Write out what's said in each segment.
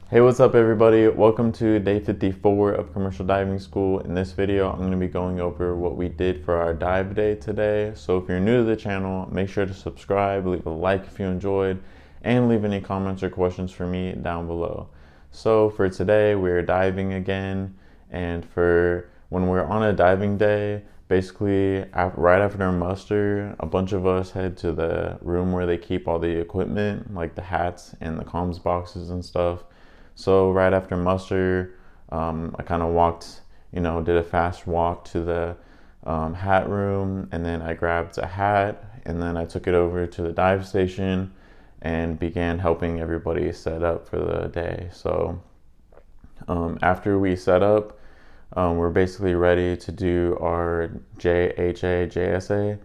Hey, what's up everybody? Welcome to day 54 of commercial diving school. In this video, I'm going to be going over what we did for our dive day today. So if you're new to the channel, make sure to subscribe, leave a like if you enjoyed, and leave any comments or questions for me down below. So for today, we're diving again, and for when we're on a diving day, basically right after muster, a bunch of us head to the room where they keep all the equipment, like the hats and the comms boxes and stuff. So right after muster, I kind of walked, did a fast walk to the hat room, and then I grabbed a hat, and then I took it over to the dive station and began helping everybody set up for the day. So after we set up, we're basically ready to do our JSA,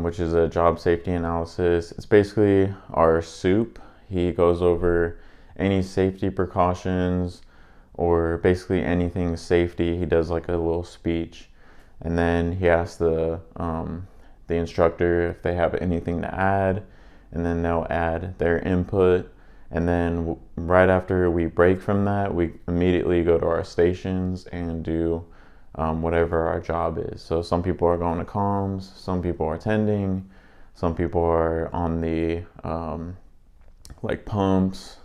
which is a job safety analysis. It's basically our soup. He goes over any safety precautions or basically anything safety. He does like a little speech, and then he asks the instructor if they have anything to add, and then they'll add their input. And then right after we break from that, we immediately go to our stations and do whatever our job is. So some people are going to comms, some people are tending, some people are on the like pumps,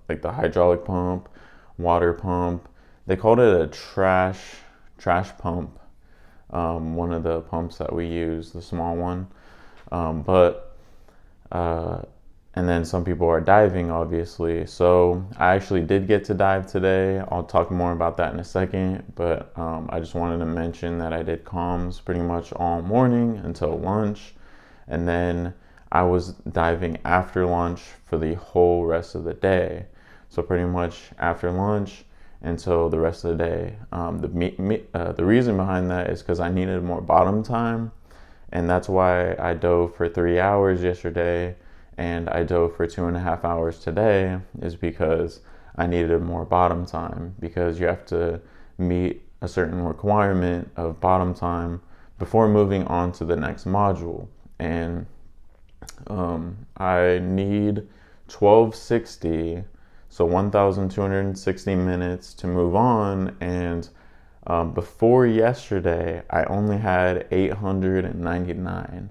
like the hydraulic pump, water pump. They called it a trash pump, one of the pumps that we use, the small one. And then some people are diving, obviously. So I actually did get to dive today. I'll talk more about that in a second, but I just wanted to mention that I did comms pretty much all morning until lunch, and then I was diving after lunch for the whole rest of the day. So pretty much after lunch until the rest of the day. The reason behind that is because I needed more bottom time, and that's why I dove for 3 hours yesterday, and I dove for 2.5 hours today, is because I needed more bottom time, because you have to meet a certain requirement of bottom time before moving on to the next module. And I need 1260, so 1260 minutes to move on. And before yesterday, I only had 899.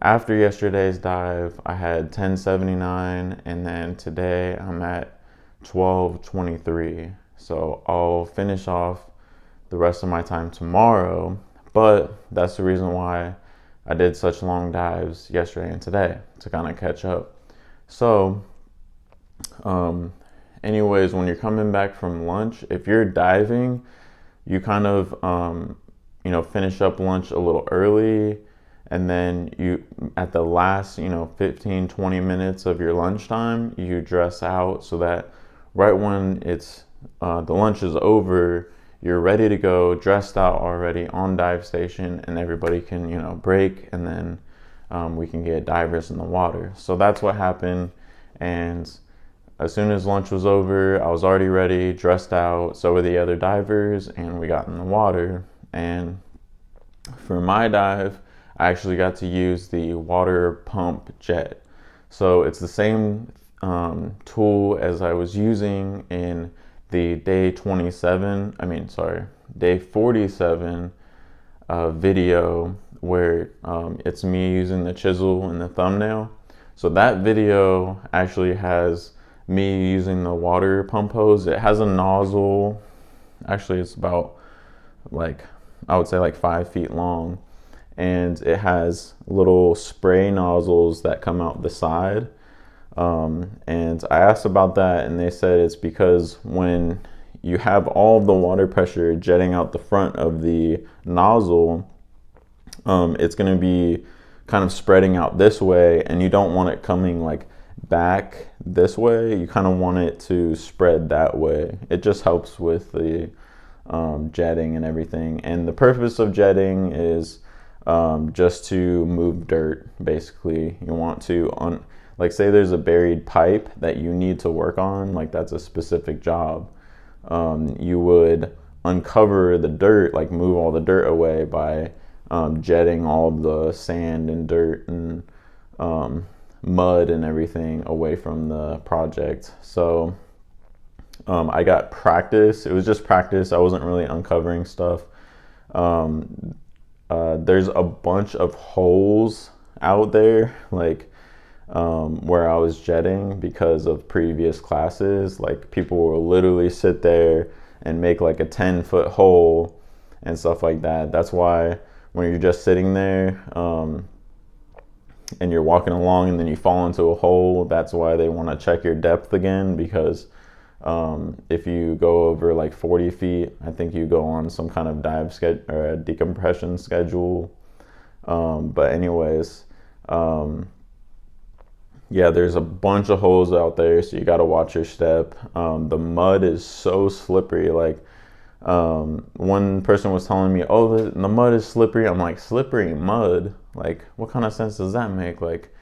After yesterday's dive, I had 1079, and then today I'm at 1223. So I'll finish off the rest of my time tomorrow, but that's the reason why I did such long dives yesterday and today, to kind of catch up. So anyways, when you're coming back from lunch, if you're diving, you kind of finish up lunch a little early, and then you, at the last 15-20 minutes of your lunchtime, you dress out so that right when it's the lunch is over, you're ready to go, dressed out already on dive station, and everybody can break, and then we can get divers in the water. So that's what happened. And as soon as lunch was over, I was already ready, dressed out, so were the other divers, and we got in the water. And for my dive, I actually got to use the water pump jet. So it's the same tool as I was using in the day 47 video, where it's me using the chisel in the thumbnail. So that video actually has me using the water pump hose. It has a nozzle. Actually, it's about I would say 5 feet long, and it has little spray nozzles that come out the side. And I asked about that, and they said it's because when you have all of the water pressure jetting out the front of the nozzle, it's going to be kind of spreading out this way, and you don't want it coming back this way. You kind of want it to spread that way. It just helps with the jetting and everything. And the purpose of jetting is just to move dirt. Basically, you want to say there's a buried pipe that you need to work on, that's a specific job. You would uncover the dirt, move all the dirt away by jetting all the sand and dirt and mud and everything away from the project. So I got practice. It was just practice. I wasn't really uncovering stuff. There's a bunch of holes out there, like where I was jetting because of previous classes. Like people will literally sit there and make like a 10-foot hole and stuff like that. That's why when you're just sitting there and you're walking along and then you fall into a hole, that's why they want to check your depth again, because if you go over like 40 feet, I think you go on some kind of dive schedule or a decompression schedule. But anyways, yeah, there's a bunch of holes out there, so you got to watch your step. The mud is so slippery. Like one person was telling me, oh, the mud is slippery. I'm like, slippery mud? Like, what kind of sense does that make? Like,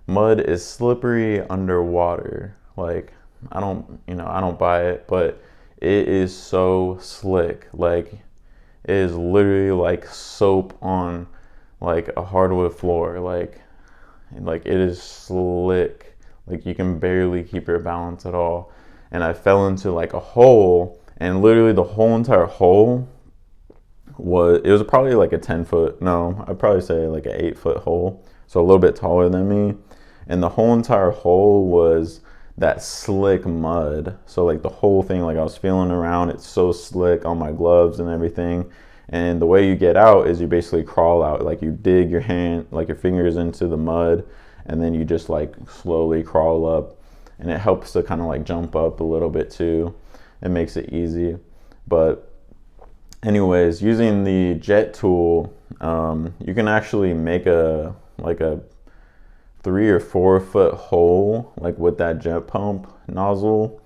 mud is slippery underwater. Like, I don't buy it, but it is so slick. Like, it is literally like soap on like a hardwood floor. Like it is slick. Like, you can barely keep your balance at all. And I fell into like a hole, and literally the whole entire hole was probably like a 10-foot, no, I'd probably say like an 8-foot hole. So a little bit taller than me. And the whole entire hole was that slick mud. So like the whole thing, like I was feeling around, it's so slick on my gloves and everything. And the way you get out is you basically crawl out. Like you dig your hand, like your fingers into the mud, and then you just like slowly crawl up. And it helps to kind of like jump up a little bit too. It makes it easy. But anyways, using the jet tool, you can actually make a 3 or 4 foot hole, like with that jet pump nozzle,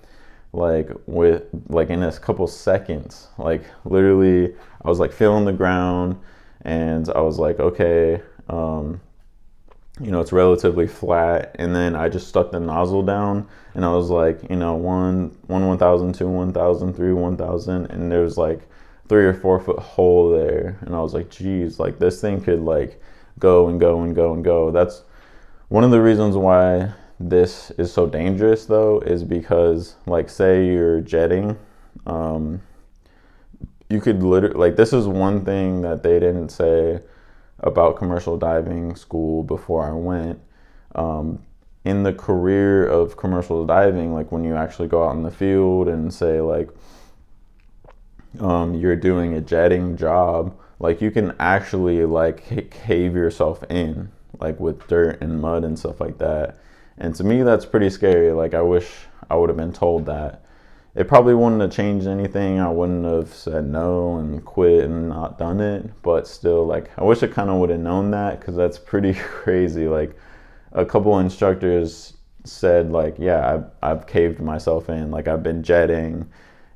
like in a couple seconds. Like literally, I was like feeling the ground, and I was like, okay, it's relatively flat, and then I just stuck the nozzle down, and I was like, 1,000, 2, 1,000, 3, 1,000, and there was like 3 or 4 foot hole there, and I was like, geez, like this thing could like go and go and go and go. That's one of the reasons why this is so dangerous, though, is because, like, say you're jetting, you could literally, like, this is one thing that they didn't say about commercial diving school before I went. In the career of commercial diving, like when you actually go out in the field and say, like, you're doing a jetting job, like you can actually like cave yourself in, like with dirt and mud and stuff like that. And to me, that's pretty scary. Like, I wish I would have been told that. It probably wouldn't have changed anything. I wouldn't have said no and quit and not done it. But still, like, I wish I kind of would have known that, because that's pretty crazy. Like, a couple instructors said, like, yeah, I've caved myself in. Like, I've been jetting,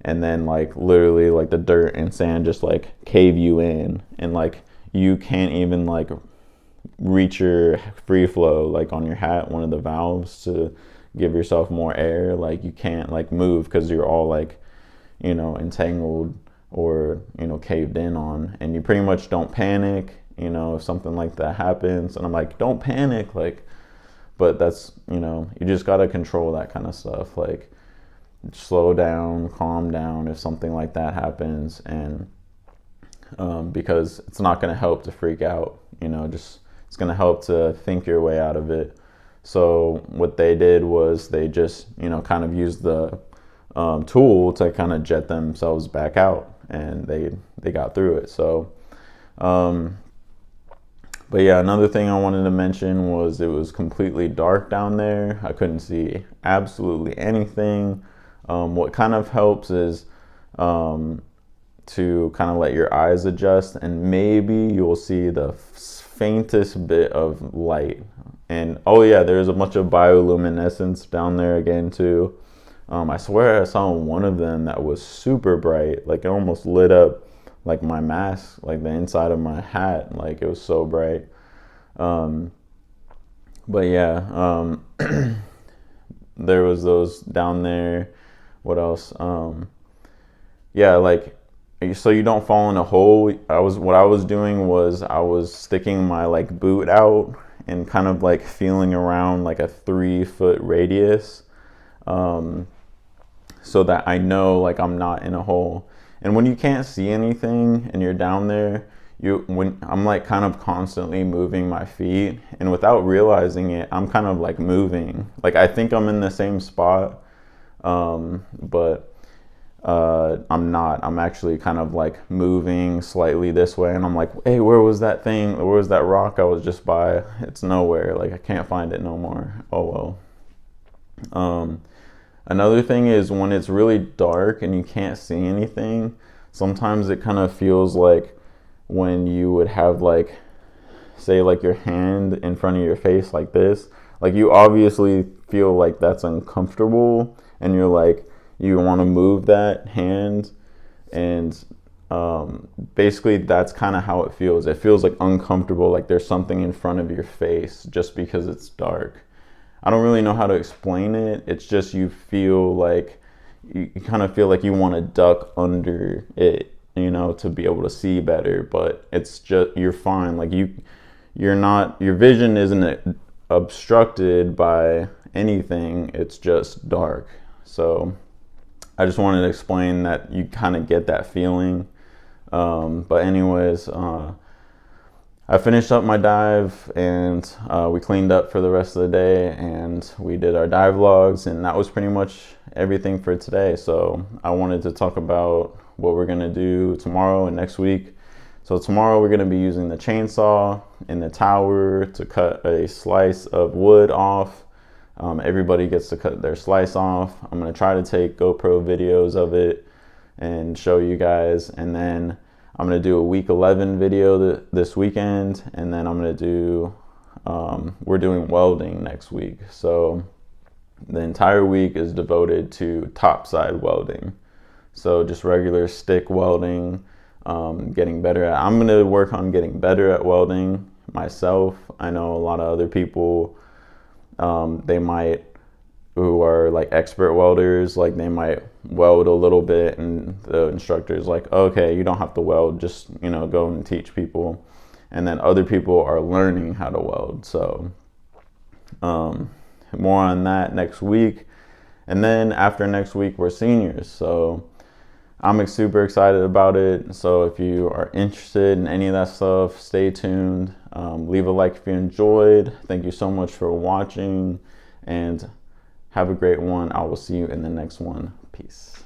and then, like, literally, like, the dirt and sand just, like, cave you in. And, like, you can't even, like, reach your free flow, like on your hat, one of the valves to give yourself more air. Like you can't like move because you're all like entangled or caved in on, and you pretty much don't panic if something like that happens. And I'm like, don't panic, like, but that's you just got to control that kind of stuff, like slow down, calm down if something like that happens. And because it's not going to help to freak out, just it's going to help to think your way out of it. So what they did was they just, kind of used the tool to kind of jet themselves back out, and they got through it. So, but yeah, another thing I wanted to mention was it was completely dark down there. I couldn't see absolutely anything. What kind of helps is to kind of let your eyes adjust, and maybe you'll see the faintest bit of light. And oh yeah, there's a bunch of bioluminescence down there again too. I swear I saw one of them that was super bright, like it almost lit up like my mask, like the inside of my hat, like it was so bright. But yeah, there was those down there. What else? Yeah, like, so you don't fall in a hole. What I was doing was I was sticking my like boot out and kind of like feeling around like a 3 foot radius. So so that I know like I'm not in a hole. And when you can't see anything and you're down there, when I'm like kind of constantly moving my feet, and without realizing it, I'm kind of like moving. Like I think I'm in the same spot, but I'm not. I'm actually kind of like moving slightly this way, and I'm like, hey, where was that thing? Where was that rock I was just by? It's nowhere. Like I can't find it no more. Oh well. Another thing is when it's really dark and you can't see anything, sometimes it kind of feels like when you would have like, say like your hand in front of your face like this, like you obviously feel like that's uncomfortable, and you're like, you want to move that hand, and basically that's kind of how it feels. It feels like uncomfortable, like there's something in front of your face just because it's dark. I don't really know how to explain it. It's just you feel like you kind of feel like you want to duck under it, you know, to be able to see better, but it's just, you're fine. Like you're not, your vision isn't obstructed by anything. It's just dark. So I just wanted to explain that you kind of get that feeling. But anyways, I finished up my dive, and we cleaned up for the rest of the day, and we did our dive logs, and that was pretty much everything for today. So I wanted to talk about what we're gonna do tomorrow and next week. So tomorrow we're gonna be using the chainsaw in the tower to cut a slice of wood off. Everybody gets to cut their slice off. I'm gonna try to take GoPro videos of it and show you guys, and then I'm gonna do a week 11 video this weekend, and then I'm gonna do, we're doing welding next week. So the entire week is devoted to topside welding. So just regular stick welding, getting better at, I'm gonna work on getting better at welding myself. I know a lot of other people, they might, who are like expert welders, like they might weld a little bit, and the instructor is like, okay, you don't have to weld, just, you know, go and teach people. And then other people are learning how to weld. So more on that next week. And then after next week, we're seniors. So I'm super excited about it. So if you are interested in any of that stuff, stay tuned. Leave a like if you enjoyed. Thank you so much for watching, and have a great one. I will see you in the next one. Peace.